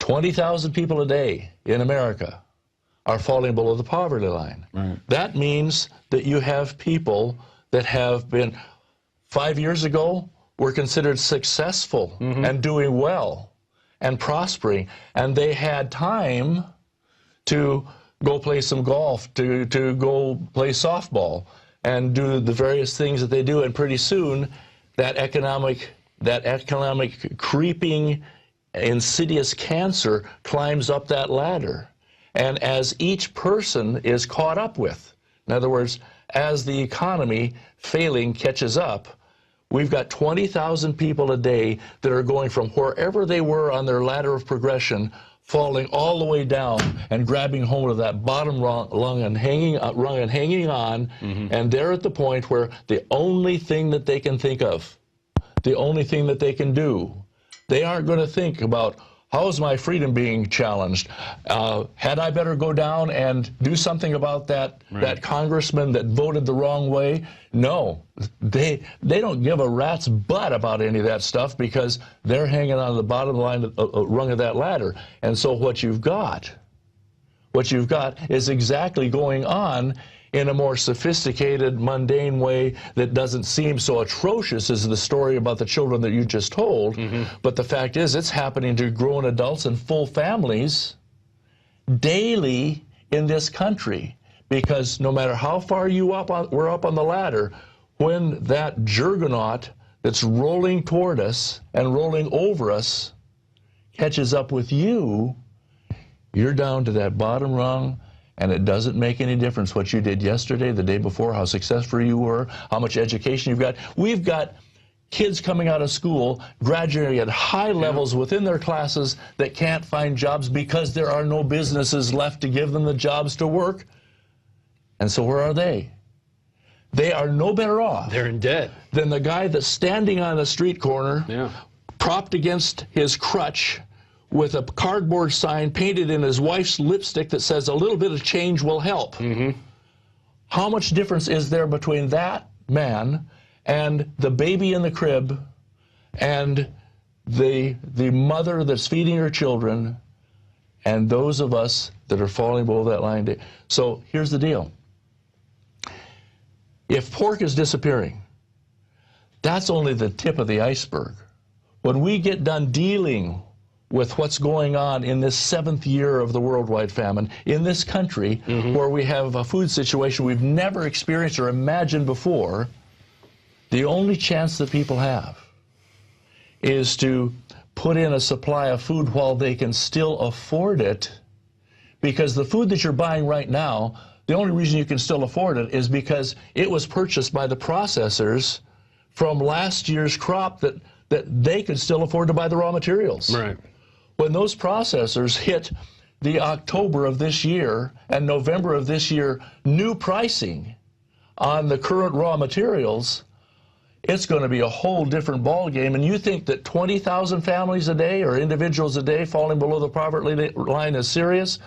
20,000 people a day in America are falling below the poverty line. Right. That means that you have people that have been, 5 years ago, were considered successful and doing well and prospering, and they had time to go play some golf, to go play softball, and do the various things that they do, and pretty soon that economic creeping, insidious cancer climbs up that ladder. And as each person is caught up with, in other words, as the economy failing catches up, we've got 20,000 people a day that are going from wherever they were on their ladder of progression, falling all the way down and grabbing hold of that bottom rung and hanging on, and they're at the point where the only thing that they can think of, the only thing that they can do, they aren't going to think about, how is my freedom being challenged? Had I better go down and do something about that, that congressman that voted the wrong way? No, they don't give a rat's butt about any of that stuff, because they're hanging on the bottom line rung of that ladder. And so what you've got is exactly going on in a more sophisticated, mundane way that doesn't seem so atrocious as the story about the children that you just told. But the fact is, it's happening to grown adults and full families daily in this country. Because no matter how far we're up on the ladder, when that juggernaut that's rolling toward us and rolling over us catches up with you, you're down to that bottom rung. And it doesn't make any difference what you did yesterday, the day before, how successful you were, how much education you've got. We've got kids coming out of school, graduating at high levels within their classes that can't find jobs because there are no businesses left to give them the jobs to work. And so where are they? They are no better off. They're in debt. Than the guy that's standing on a street corner, propped against his crutch, with a cardboard sign painted in his wife's lipstick that says, "A little bit of change will help." How much difference is there between that man and the baby in the crib and the mother that's feeding her children and those of us that are falling below that line? So here's the deal. If pork is disappearing, that's only the tip of the iceberg. When we get done dealing with what's going on in this 7th year of the worldwide famine in this country, where we have a food situation we've never experienced or imagined before, the only chance that people have is to put in a supply of food while they can still afford it, because the food that you're buying right now, the only reason you can still afford it is because it was purchased by the processors from last year's crop that they could still afford to buy the raw materials. Right. When those processors hit the October of this year and November of this year new pricing on the current raw materials, it's going to be a whole different ballgame. And you think that 20,000 families a day or individuals a day falling below the poverty line is serious?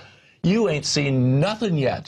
You ain't seen nothing yet.